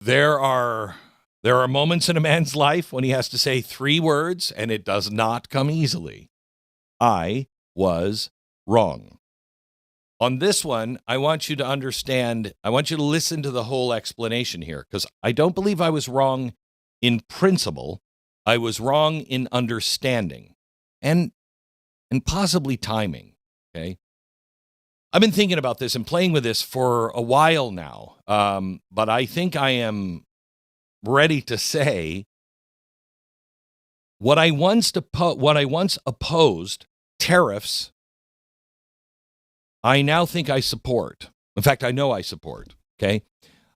There are moments in a man's life when he has to say 3 words, and it does not come easily. I was wrong. On this one, I want you to understand, I want you to listen to the whole explanation here, because I don't believe I was wrong in principle. I was wrong in understanding and possibly timing, okay? I've been thinking about this and playing with this for a while now, but I think I am ready to say what I once opposed, tariffs, I now think I support. In fact, I know I support, okay?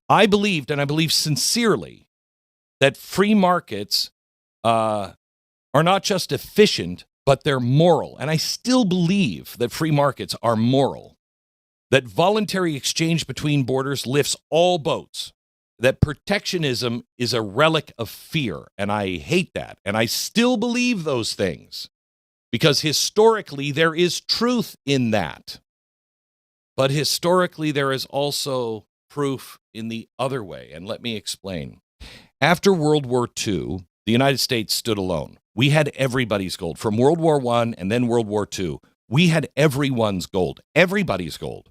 I believed, and I believe sincerely, that free markets are not just efficient, but they're moral. And I still believe that free markets are moral, that voluntary exchange between borders lifts all boats, that protectionism is a relic of fear, and I hate that. And I still believe those things, because historically there is truth in that. But historically there is also proof in the other way, and let me explain. After World War II, the United States stood alone. We had everybody's gold. From World War I and then World War II, we had everyone's gold, everybody's gold.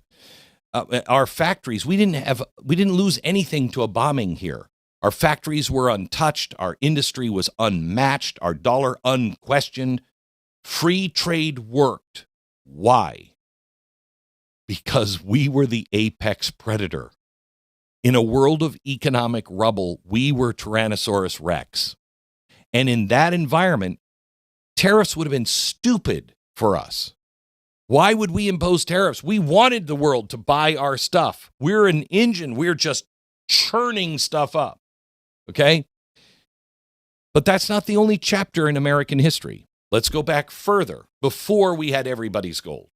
Our factories, we didn't lose anything to a bombing here. Our factories were untouched. Our industry was unmatched. Our dollar unquestioned. Free trade worked. Why? Because we were the apex predator. In a world of economic rubble, we were Tyrannosaurus Rex. And in that environment, tariffs would have been stupid for us. Why would we impose tariffs? We wanted the world to buy our stuff. We're an engine. We're just churning stuff up. Okay? But that's not the only chapter in American history. Let's go back further, before we had everybody's gold.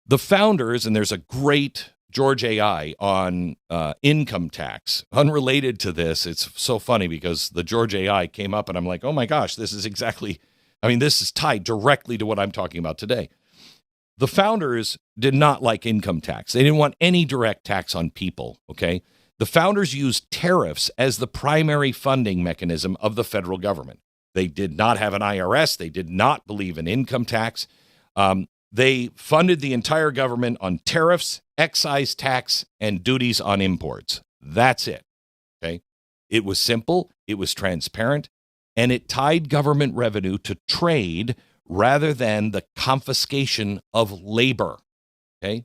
The founders, and there's a great George A.I. on income tax. Unrelated to this, it's so funny because the George A.I. came up and I'm like, oh my gosh, this is tied directly to what I'm talking about today. The founders did not like income tax. They didn't want any direct tax on people, okay? The founders used tariffs as the primary funding mechanism of the federal government. They did not have an IRS. They did not believe in income tax. They funded the entire government on tariffs, excise tax, and duties on imports. That's it, okay? It was simple, it was transparent, and it tied government revenue to trade rather than the confiscation of labor, okay?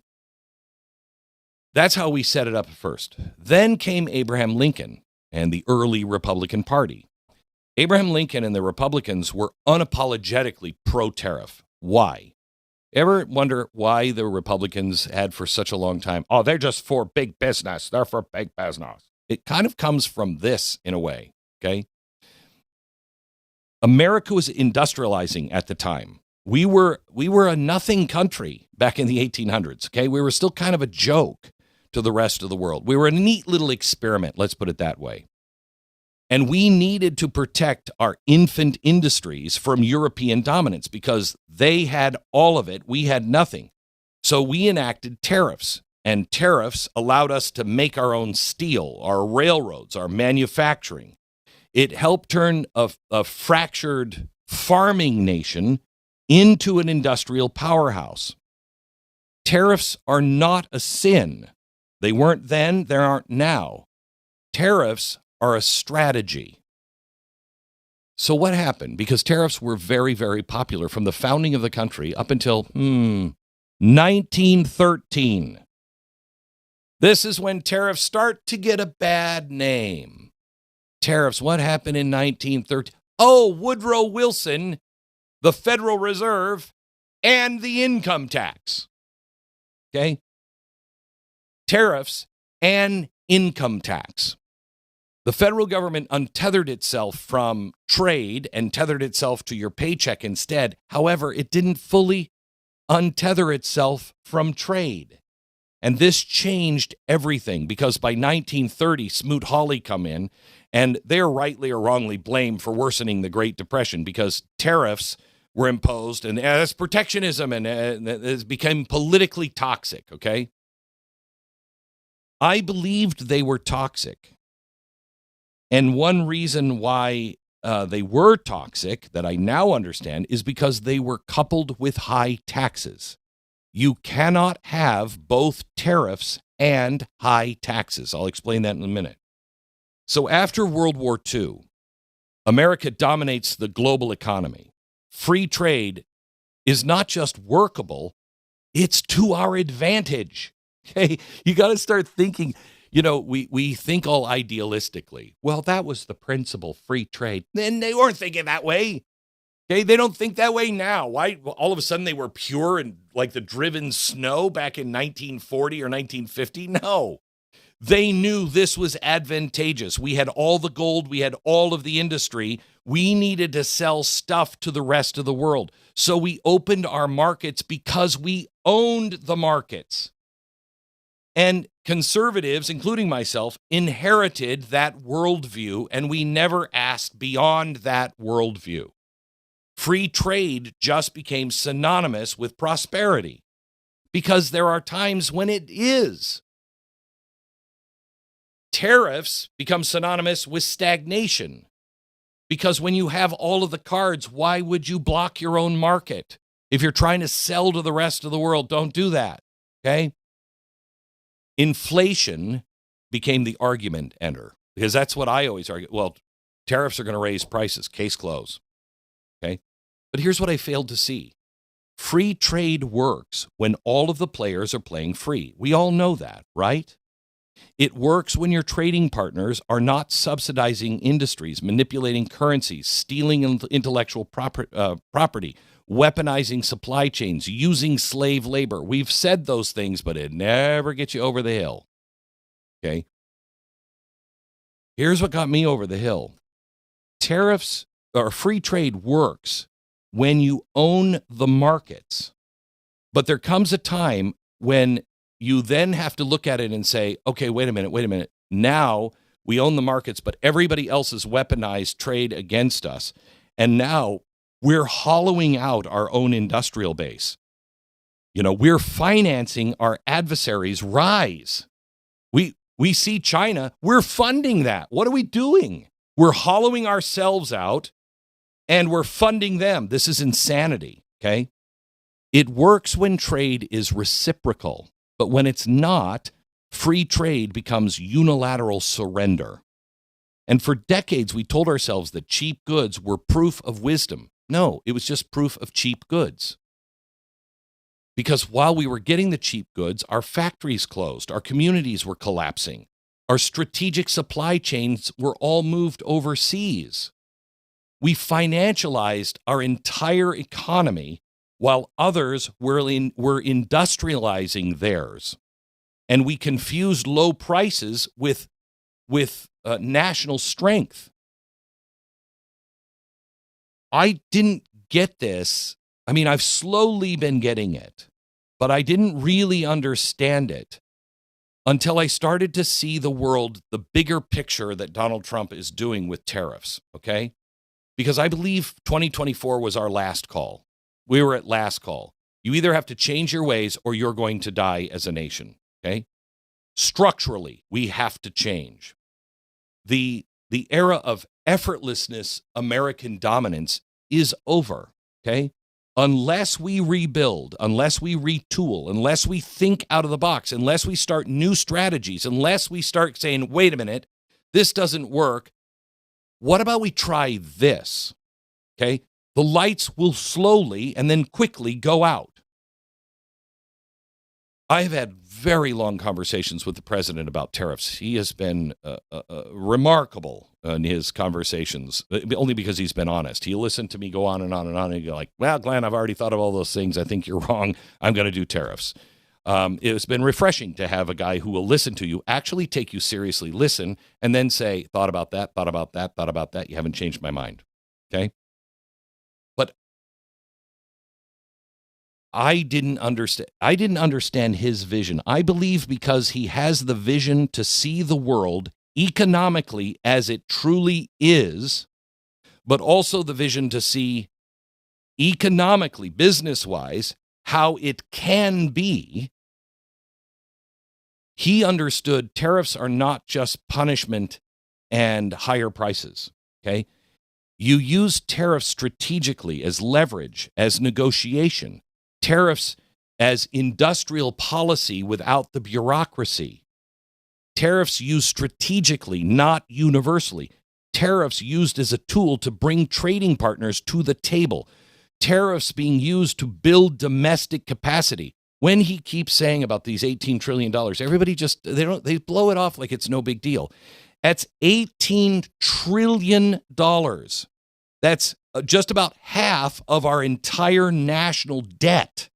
That's how we set it up first. Then came Abraham Lincoln and the early Republican Party. Abraham Lincoln and the Republicans were unapologetically pro-tariff. Why? Ever wonder why the Republicans had for such a long time, oh, they're just for big business. They're for big business. It kind of comes from this in a way, okay? America was industrializing at the time. We were a nothing country back in the 1800s, okay? We were still kind of a joke to the rest of the world. We were a neat little experiment, let's put it that way. And we needed to protect our infant industries from European dominance because they had all of it. We had nothing. So we enacted tariffs, and tariffs allowed us to make our own steel, our railroads, our manufacturing. It helped turn a fractured farming nation into an industrial powerhouse. Tariffs are not a sin. They weren't then, they aren't now. Tariffs are a strategy. So what happened? Because tariffs were very, very popular from the founding of the country up until 1913. This is when tariffs start to get a bad name. Tariffs, what happened in 1913? Oh, Woodrow Wilson, the Federal Reserve, and the income tax. Okay? Tariffs and income tax. The federal government untethered itself from trade and tethered itself to your paycheck instead. However, it didn't fully untether itself from trade. And this changed everything because by 1930, Smoot-Hawley come in, and they're rightly or wrongly blamed for worsening the Great Depression because tariffs were imposed, and that's protectionism, and it became politically toxic, okay? I believed they were toxic. And one reason why they were toxic, that I now understand, is because they were coupled with high taxes. You cannot have both tariffs and high taxes. I'll explain that in a minute. So after World War II, America dominates the global economy. Free trade is not just workable, it's to our advantage. Okay, you got to start thinking. We think all idealistically. Well, that was the principle, free trade. Then they weren't thinking that way. Okay, they don't think that way now. Why? Well, all of a sudden they were pure and like the driven snow back in 1940 or 1950? No. They knew this was advantageous. We had all the gold. We had all of the industry. We needed to sell stuff to the rest of the world. So we opened our markets because we owned the markets. And conservatives, including myself, inherited that worldview, and we never asked beyond that worldview. Free trade just became synonymous with prosperity because there are times when it is. Tariffs become synonymous with stagnation because when you have all of the cards, why would you block your own market? If you're trying to sell to the rest of the world, don't do that, okay? Inflation became the argument ender because that's what I always argue. Well, tariffs are going to raise prices, case closed, okay? But here's what I failed to see. Free trade works when all of the players are playing free. We all know that, right? It works when your trading partners are not subsidizing industries, manipulating currencies, stealing intellectual property, weaponizing supply chains, using slave labor. We've said those things, but it never gets you over the hill. Okay? Here's what got me over the hill. Tariffs or free trade works when you own the markets. But there comes a time when you then have to look at it and say, okay, wait a minute. Now we own the markets, but everybody else has weaponized trade against us. And now we're hollowing out our own industrial base. We're financing our adversaries' rise. We see China, we're funding that. What are we doing? We're hollowing ourselves out and we're funding them. This is insanity, okay? It works when trade is reciprocal. But when it's not, free trade becomes unilateral surrender. And for decades, we told ourselves that cheap goods were proof of wisdom. No, it was just proof of cheap goods. Because while we were getting the cheap goods, our factories closed, our communities were collapsing, our strategic supply chains were all moved overseas. We financialized our entire economy while others were industrializing theirs. And we confused low prices with national strength. I didn't get this. I mean, I've slowly been getting it, but I didn't really understand it until I started to see the world, the bigger picture that Donald Trump is doing with tariffs, okay? Because I believe 2024 was our last call. We were at last call. You either have to change your ways or you're going to die as a nation, okay? Structurally, we have to change. The era of effortlessness, American dominance is over, okay? Unless we rebuild, unless we retool, unless we think out of the box, unless we start new strategies, unless we start saying, wait a minute, this doesn't work. What about we try this? Okay? The lights will slowly and then quickly go out. I have had very long conversations with the president about tariffs. He has been remarkable in his conversations, only because he's been honest. He'll listen to me go on and on and on, and go like, well, Glenn, I've already thought of all those things. I think you're wrong. I'm going to do tariffs. It's been refreshing to have a guy who will listen to you, actually take you seriously, listen, and then say, thought about that, thought about that, thought about that. You haven't changed my mind. Okay? But I didn't understand his vision. I believe because he has the vision to see the world economically as it truly is, but also the vision to see economically, business-wise, how it can be. He understood tariffs are not just punishment and higher prices, okay? You use tariffs strategically as leverage, as negotiation, tariffs as industrial policy without the bureaucracy. Tariffs used strategically, not universally. Tariffs used as a tool to bring trading partners to the table. Tariffs being used to build domestic capacity. When he keeps saying about these $18 trillion, everybody just, they blow it off like it's no big deal. That's $18 trillion. That's just about half of our entire national debt.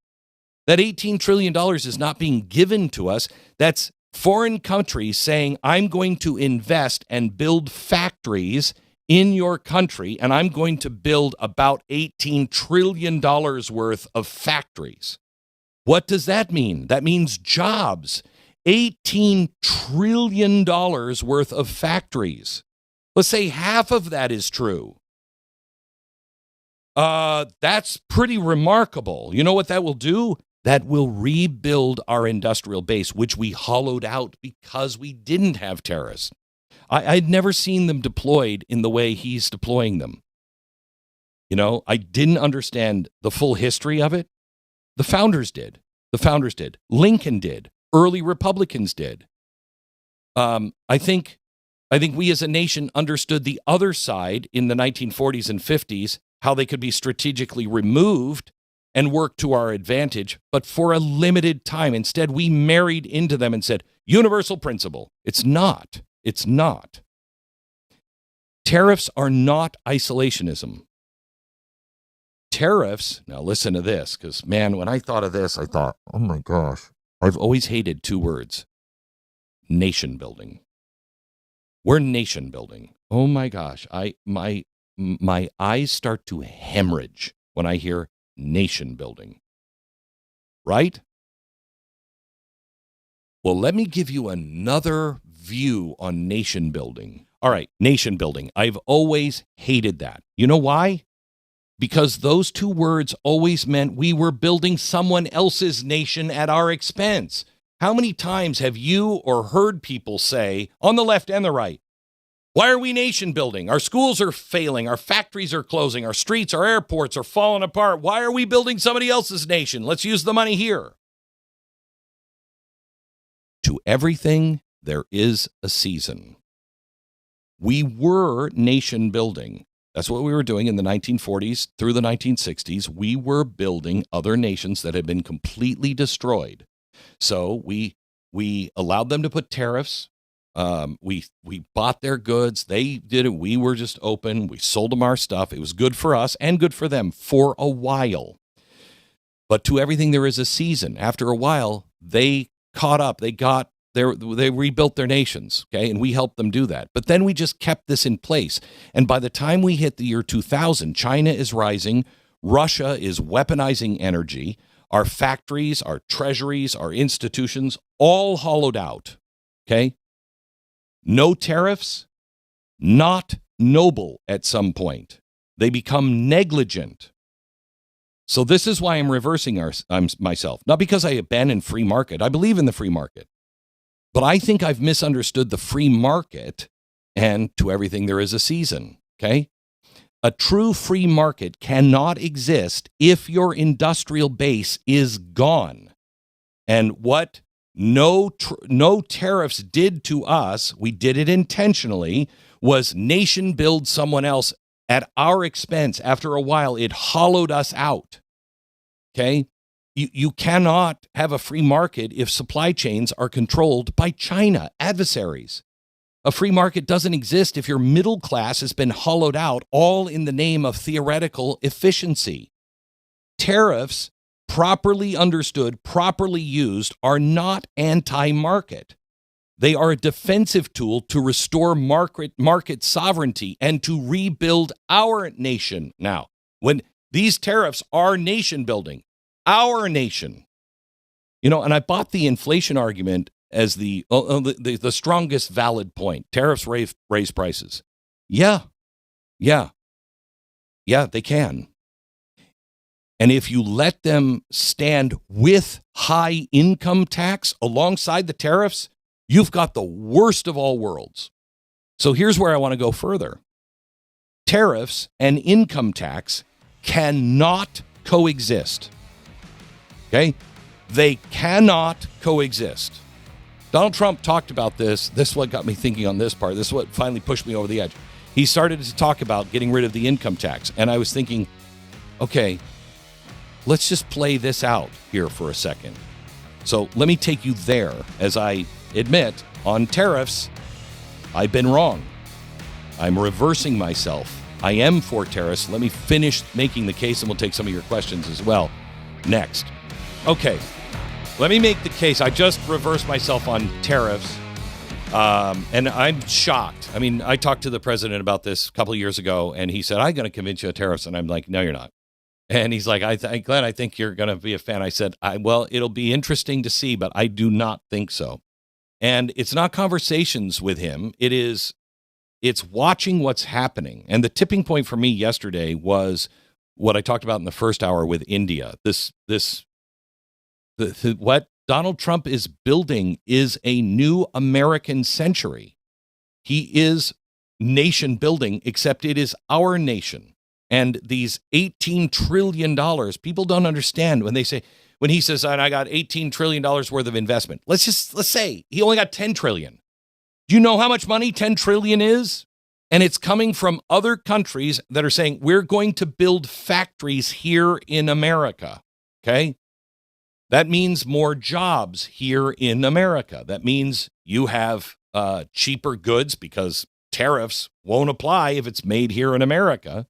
That $18 trillion is not being given to us. That's foreign countries saying, I'm going to invest and build factories in your country, and I'm going to build about $18 trillion worth of factories. What does that mean? That means jobs. $18 trillion worth of factories. Let's say half of that is true. That's pretty remarkable. You know what that will do? That will rebuild our industrial base, which we hollowed out because we didn't have tariffs. I'd never seen them deployed in the way he's deploying them. You know, I didn't understand the full history of it. The founders did. Lincoln did. Early Republicans did. I think we as a nation understood the other side in the 1940s and 50s, how they could be strategically removed and work to our advantage, but for a limited time. Instead, we married into them and said, universal principle. It's not. Tariffs are not isolationism. Tariffs, now listen to this, because, man, when I thought of this, I thought, oh my gosh, I've always hated two words: nation building. We're nation building. Oh my gosh, my eyes start to hemorrhage when I hear nation building. Right? Well, let me give you another view on nation building. All right, nation building. I've always hated that. You know why? Because those two words always meant we were building someone else's nation at our expense. How many times have you or heard people say, on the left and the right, why are we nation building? Our schools are failing. Our factories are closing. Our streets, our airports are falling apart. Why are we building somebody else's nation? Let's use the money here. To everything, there is a season. We were nation building. That's what we were doing in the 1940s through the 1960s. We were building other nations that had been completely destroyed. So we allowed them to put tariffs. We bought their goods. They did it. We were just open. We sold them our stuff. It was good for us and good for them for a while. But to everything, there is a season. After a while, they caught up. They rebuilt their nations, okay? And we helped them do that. But then we just kept this in place. And by the time we hit the year 2000, China is rising. Russia is weaponizing energy. Our factories, our treasuries, our institutions, all hollowed out, okay? No tariffs, not noble at some point. They become negligent. So this is why I'm reversing myself. Not because I abandon free market. I believe in the free market. But I think I've misunderstood the free market, and to everything there is a season, okay? A true free market cannot exist if your industrial base is gone. And what no tariffs did to us, we did it intentionally, was nation build someone else at our expense. After a while, it hollowed us out, okay? You cannot have a free market if supply chains are controlled by China, adversaries. A free market doesn't exist if your middle class has been hollowed out, all in the name of theoretical efficiency. Tariffs, properly understood, properly used, are not anti-market. They are a defensive tool to restore market sovereignty and to rebuild our nation. Now, when these tariffs are nation building, our nation. You know, and I bought the inflation argument as the strongest valid point. Tariffs raise prices. Yeah, they can. And if you let them stand with high income tax alongside the tariffs, you've got the worst of all worlds. So here's where I want to go further. Tariffs and income tax cannot coexist. Okay? They cannot coexist. Donald Trump talked about this. This is what got me thinking on this part. This is what finally pushed me over the edge. He started to talk about getting rid of the income tax. And I was thinking, okay, let's just play this out here for a second. So let me take you there. As I admit, on tariffs, I've been wrong. I'm reversing myself. I am for tariffs. Let me finish making the case, and we'll take some of your questions as well next. Okay, let me make the case. I just reversed myself on tariffs, and I'm shocked. I mean, I talked to the president about this a couple of years ago, and he said, I'm going to convince you of tariffs. And I'm like, no, you're not. And he's like, Glenn, I think you're going to be a fan. I said, well, it'll be interesting to see, but I do not think so. And it's not conversations with him. It's watching what's happening. And the tipping point for me yesterday was what I talked about in the first hour with India. What Donald Trump is building is a new American century. He is nation building, except it is our nation. And these $18 trillion, people don't understand when he says, I got $18 trillion worth of investment. Let's say he only got $10 trillion. Do you know how much money $10 trillion is? And it's coming from other countries that are saying, we're going to build factories here in America. Okay? That means more jobs here in America. That means you have cheaper goods because tariffs won't apply if it's made here in America.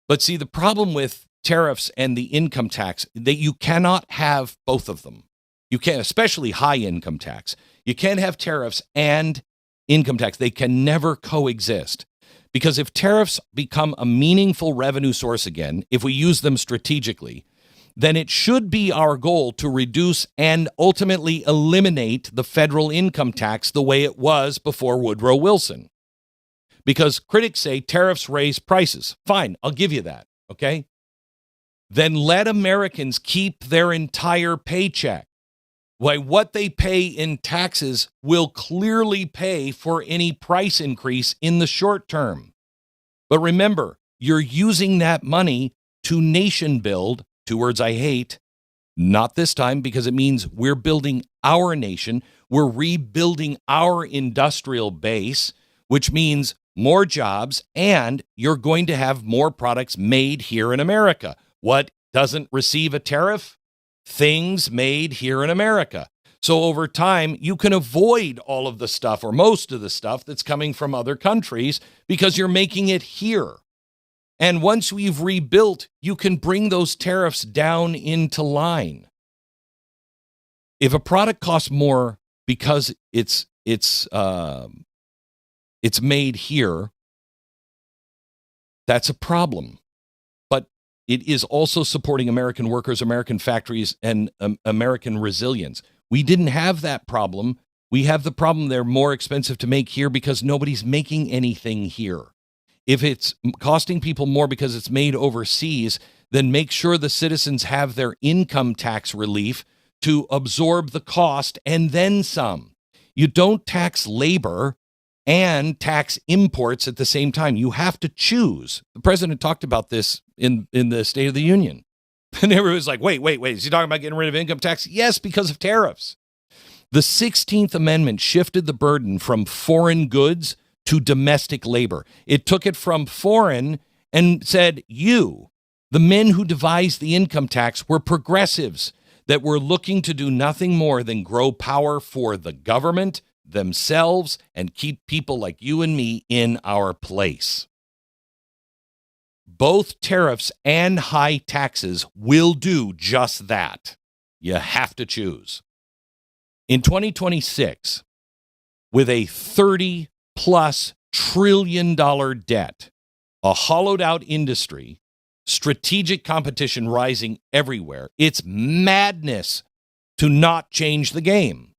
But see, the problem with tariffs and the income tax, that you cannot have both of them. You can't, especially high income tax. You can't have tariffs and income tax. They can never coexist. Because if tariffs become a meaningful revenue source again, if we use them strategically, then it should be our goal to reduce and ultimately eliminate the federal income tax the way it was before Woodrow Wilson. Because critics say tariffs raise prices. Fine, I'll give you that, okay? Then let Americans keep their entire paycheck. Why, what they pay in taxes will clearly pay for any price increase in the short term. But remember, you're using that money to nation build, two words I hate, not this time because it means we're building our nation. We're rebuilding our industrial base, which means more jobs, and you're going to have more products made here in America. What doesn't receive a tariff? Things made here in America. So over time, you can avoid all of the stuff or most of the stuff that's coming from other countries because you're making it here. And once we've rebuilt, you can bring those tariffs down into line. If a product costs more because it's made here, that's a problem. But it is also supporting American workers, American factories, and American resilience. We didn't have that problem. We have the problem they're more expensive to make here because nobody's making anything here. If it's costing people more because it's made overseas, then make sure the citizens have their income tax relief to absorb the cost and then some. You don't tax labor and tax imports at the same time. You have to choose. The president talked about this in the State of the Union. And everyone was like, wait, is he talking about getting rid of income tax? Yes, because of tariffs. The 16th Amendment shifted the burden from foreign goods to domestic labor. It took it from foreign and said, you, the men who devised the income tax, were progressives that were looking to do nothing more than grow power for the government, themselves, and keep people like you and me in our place. Both tariffs and high taxes will do just that. You have to choose. In 2026, with a $30+ trillion debt, a hollowed out industry, strategic competition rising everywhere, it's madness to not change the game.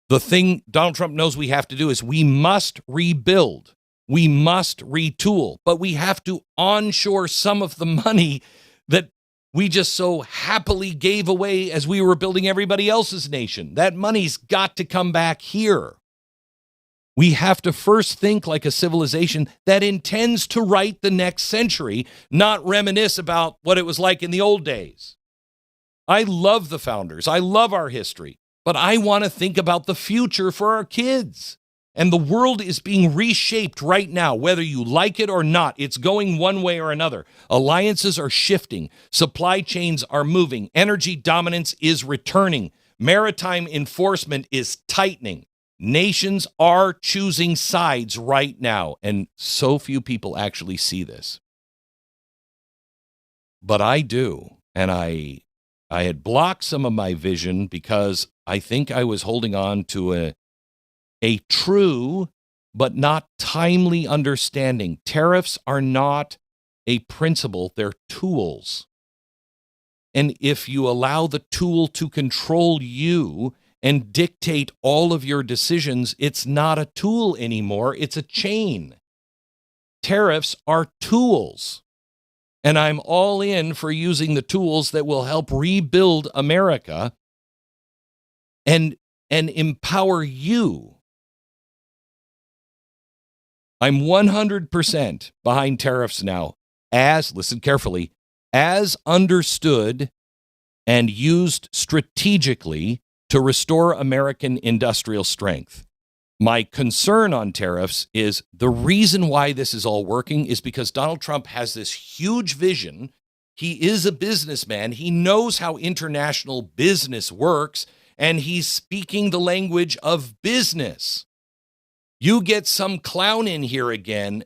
The thing Donald Trump knows we have to do is we must rebuild. We must retool, but we have to onshore some of the money that we just so happily gave away as we were building everybody else's nation. That money's got to come back here. We have to first think like a civilization that intends to write the next century, not reminisce about what it was like in the old days. I love the founders. I love our history, but I want to think about the future for our kids. And the world is being reshaped right now, whether you like it or not. It's going one way or another. Alliances are shifting. Supply chains are moving. Energy dominance is returning. Maritime enforcement is tightening. Nations are choosing sides right now, and so few people actually see this. But I do, and I had blocked some of my vision because I think I was holding on to a true but not timely understanding. Tariffs are not a principle, they're tools. And if you allow the tool to control you and dictate all of your decisions, it's not a tool anymore, it's a chain. Tariffs are tools. And I'm all in for using the tools that will help rebuild America and empower you. I'm 100% behind tariffs now, as, listen carefully, as understood and used strategically to restore American industrial strength. My concern on tariffs is the reason why this is all working is because Donald Trump has this huge vision. He is a businessman. He knows how international business works, and he's speaking the language of business. You get some clown in here again,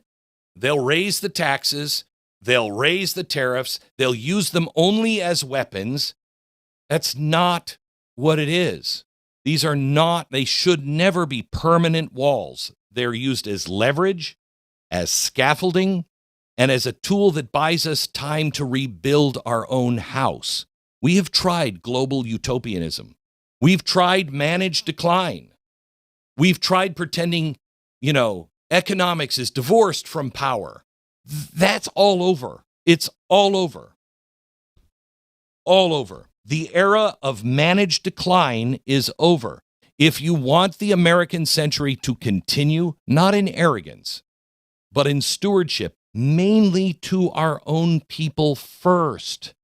they'll raise the taxes, they'll raise the tariffs, they'll use them only as weapons. That's not what it is. These are not, they should never be permanent walls. They're used as leverage, as scaffolding, and as a tool that buys us time to rebuild our own house. We have tried global utopianism. We've tried managed decline. We've tried pretending, economics is divorced from power. That's all over. It's all over. All over. The era of managed decline is over. If you want the American century to continue, not in arrogance, but in stewardship, mainly to our own people first,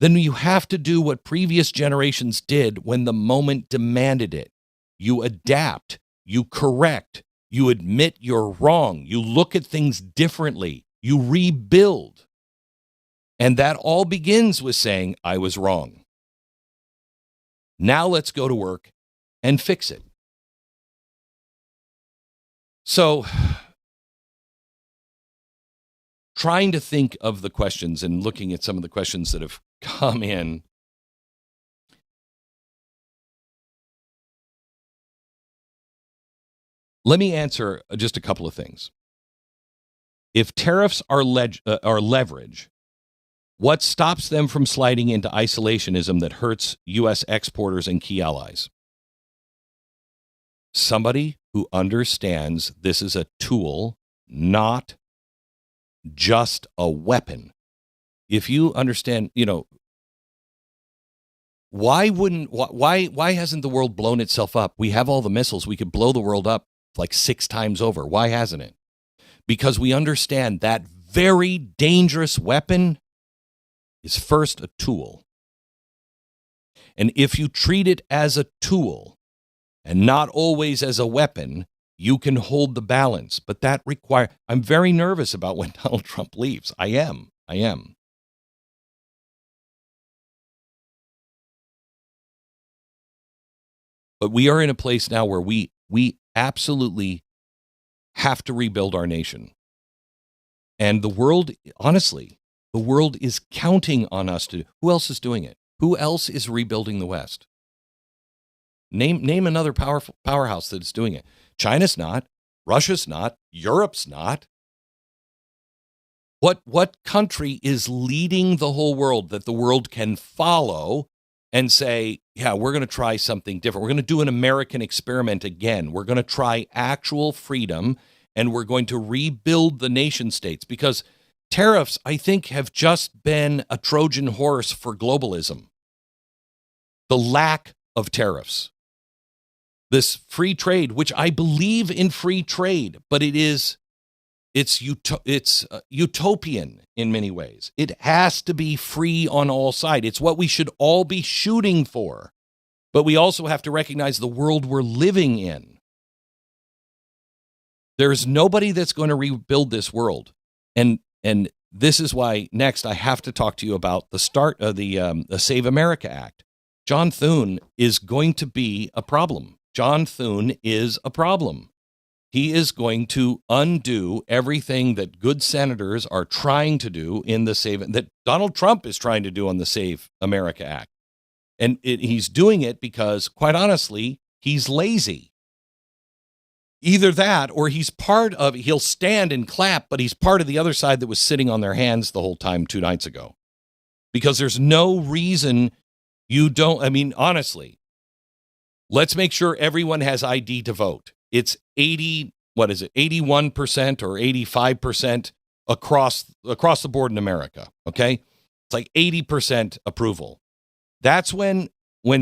then you have to do what previous generations did when the moment demanded it. You adapt, you correct, you admit you're wrong, you look at things differently, you rebuild. And that all begins with saying, I was wrong. Now let's go to work and fix it. So, trying to think of the questions and looking at some of the questions that have come in. Let me answer just a couple of things. If tariffs are leverage, what stops them from sliding into isolationism that hurts U.S. exporters and key allies? Somebody who understands this is a tool, not just a weapon. If you understand, why hasn't the world blown itself up? We have all the missiles. We could blow the world up like 6 times over. Why hasn't it? Because we understand that very dangerous weapon is first a tool. And if you treat it as a tool and not always as a weapon, you can hold the balance. But that requires, I'm very nervous about when Donald Trump leaves. I am. But we are in a place now where we absolutely have to rebuild our nation. And the world, honestly, the world is counting on us to. Who else is doing it? Who else is rebuilding the West? Name another powerhouse that is doing it. China's not. Russia's not. Europe's not. What country is leading the whole world that the world can follow and say, yeah, we're going to try something different. We're going to do an American experiment again. We're going to try actual freedom, and we're going to rebuild the nation states, because tariffs, I think, have just been a Trojan horse for globalism. The lack of tariffs. this free trade, which I believe in free trade, but it's utopian in many ways. It has to be free on all sides. It's what we should all be shooting for. But we also have to recognize the world we're living in. There's nobody that's going to rebuild this world. And this is why next I have to talk to you about the start of the Save America Act. John Thune is going to be a problem. John Thune is a problem. He is going to undo everything that good senators are trying to do that Donald Trump is trying to do on the Save America Act. And he's doing it because, quite honestly, he's lazy. Either that or he'll stand and clap, but he's part of the other side that was sitting on their hands the whole time 2 nights ago. Because there's no reason honestly, let's make sure everyone has ID to vote. It's 81% or 85% across the board in America, okay? It's like 80% approval. That's when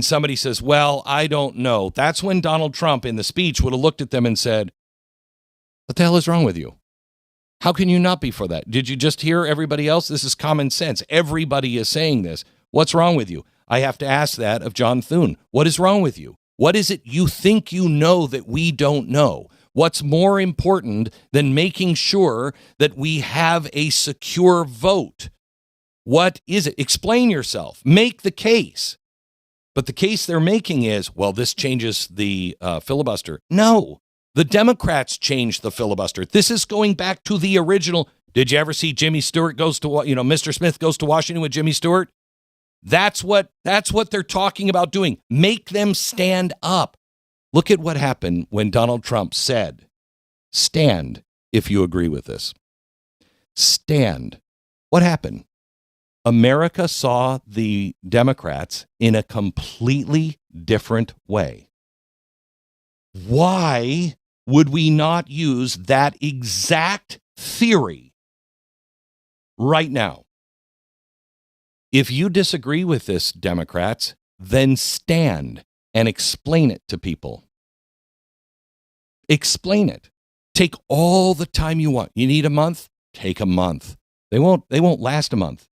somebody says, well, I don't know. That's when Donald Trump in the speech would have looked at them and said, what the hell is wrong with you? How can you not be for that? Did you just hear everybody else? This is common sense. Everybody is saying this. What's wrong with you? I have to ask that of John Thune. What is wrong with you? What is it you think you know that we don't know? What's more important than making sure that we have a secure vote? What is it? Explain yourself. Make the case. But the case they're making is, well, this changes the filibuster. No, the Democrats changed the filibuster. This is going back to the original. Did you ever see Jimmy Stewart Mr. Smith goes to Washington with Jimmy Stewart? That's what they're talking about doing. Make them stand up. Look at what happened when Donald Trump said, stand if you agree with this. Stand. What happened? America saw the Democrats in a completely different way. Why would we not use that exact theory right now? If you disagree with this, Democrats, then stand and explain it to people. Explain it. Take all the time you want. You need a month? Take a month. They won't last a month.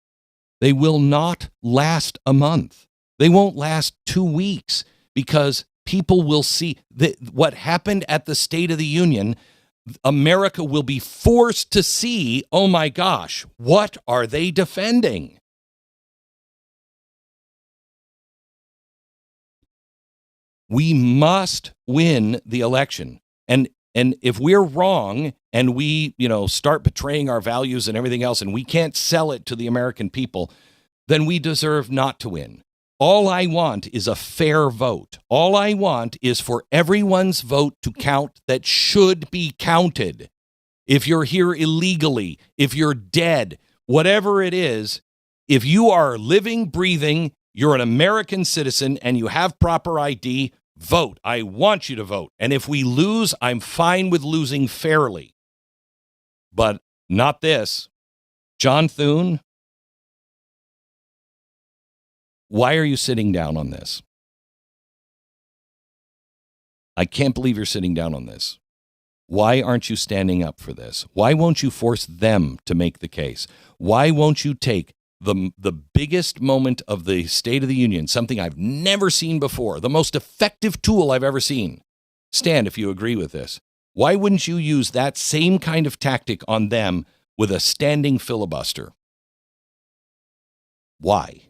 They will not last a month. They won't last 2 weeks because people will see that what happened at the State of the Union. America will be forced to see, oh my gosh, what are they defending? We must win the election. And if we're wrong and we, start betraying our values and everything else, and we can't sell it to the American people, then we deserve not to win. All I want is a fair vote. All I want is for everyone's vote to count that should be counted. If you're here illegally, if you're dead, whatever it is, if you are living, breathing, you're an American citizen and you have proper ID, vote. I want you to vote. And if we lose, I'm fine with losing fairly. But not this. John Thune, why are you sitting down on this? I can't believe you're sitting down on this. Why aren't you standing up for this? Why won't you force them to make the case? Why won't you take the biggest moment of the State of the Union, something I've never seen before, the most effective tool I've ever seen? Stand if you agree with this. Why wouldn't you use that same kind of tactic on them with a standing filibuster? Why?